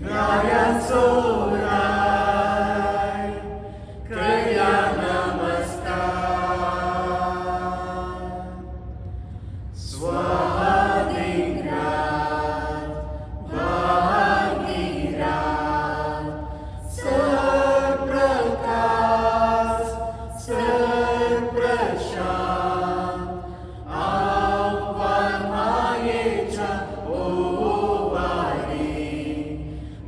Raya Sorai, Kaya Namaskar. Swadigrat, Bhagirat, Sarprakash, Sarprashant, Avamayecha Ovari,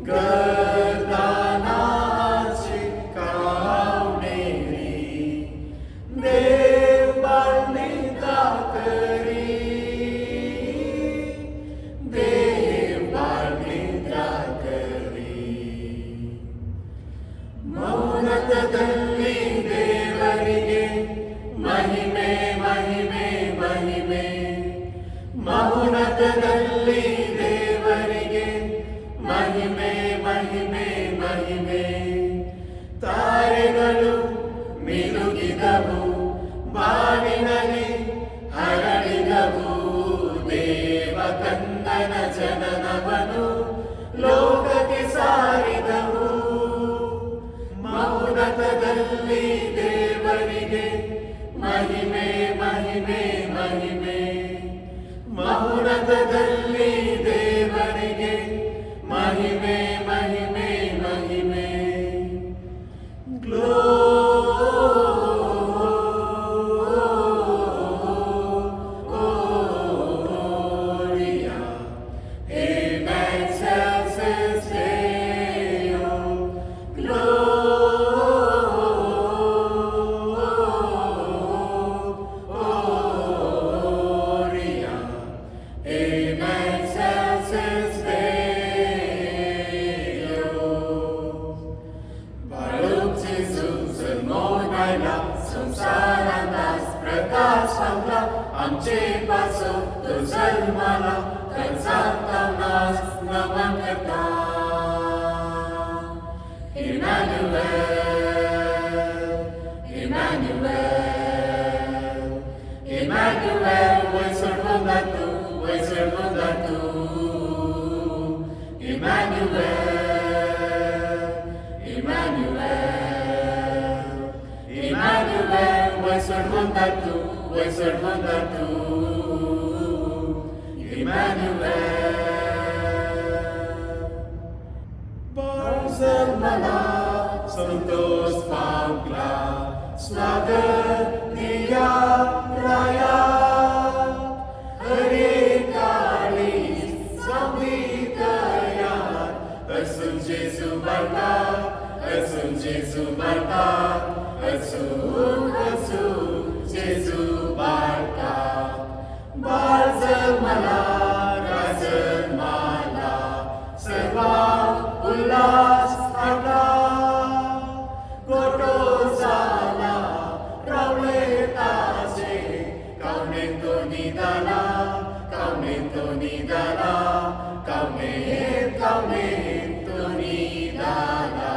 Gardanachi Kauneri, Devalnita Kari, Devalnita Kari. ಮೌನತದಲ್ಲಿ ದೇವರಿಗೆ ಮಹಿಮೆ ಮಹಿಮೆ ಮಹಿಮೆ. ಮೌನತದಲ್ಲಿ ದೇವರಿಗೆ ಮಹಿಮೆ ಮಹಿಮೆ ಮಹಿಮೆ. ತಾರೆಗಳು ಮಿನುಗಿದವು, ಬಾನಿನಲ್ಲಿ ಹರಡಿದವು, ದೇವಕಂದನ ಜನನವನು ಲೋಕಕ್ಕೆ ಸಾರಿದವು. ಮೌನತದಲ್ಲಿ ದೇವರಿಗೆ ಮಹಿಮೆ ಮಹಿಮೆ ಮಹಿಮೆ. ಮೌನತದಲ್ಲಿ ದೇವರಿಗೆ ಮಹಿಮೆ ಮಹಿಮೆ ಮಹಿಮೆ. Gloria in excelsis Deo. Gloria in excelsis Deo. Baruch Jesus sermonayla संसारांदास प्रकाश पावला. आमचे पासो तो जन्माला, खर्चातावनास नमन करता. Emmanuel, Emmanuel, Emmanuel, voi servundat tu, voi servundat tu. Emmanuel, Emmanuel, Emmanuel, voi servundat tu, voi servundat tu. Emmanuel. Barzalmala, Santos Pangla, Slagat Diya Raya, Hare Kali, Samdikayat, Asun Jesu Barka, Asun Jesu Barka, Asun Jesu Barka. Barzalmala, Razalmala, Sarva Ullas Arla, Gotozala, Rauletaje, Kaunento Nidala, Kaunento Nidala, Kaunento Nidala.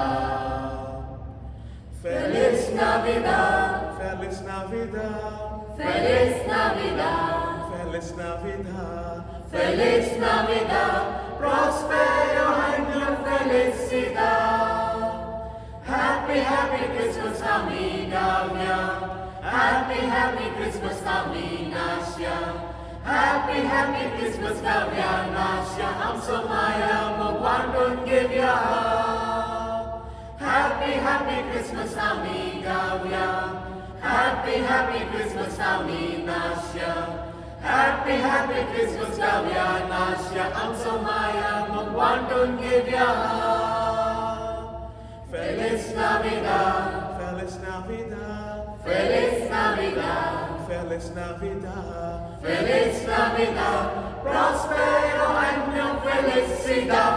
Feliz Navidad, Feliz Navidad, Feliz Navidad, Feliz Navidad, Feliz Navidad, prospero año felicidad. Happy, happy Christmas, amiga mía. Happy, happy Christmas, Nasia. Happy, happy Christmas, Nasia. I'm so Maya, Mogwandun give ya. Happy, happy Christmas, amiga mía. Happy, happy Christmas, Nasia. Happy, happy Christmas, Nasia. I'm so Maya, Mogwandun give ya. Feliz Navidad, Feliz Navidad, Feliz Navidad, Feliz Navidad, Feliz Navidad, prospero año felicidad.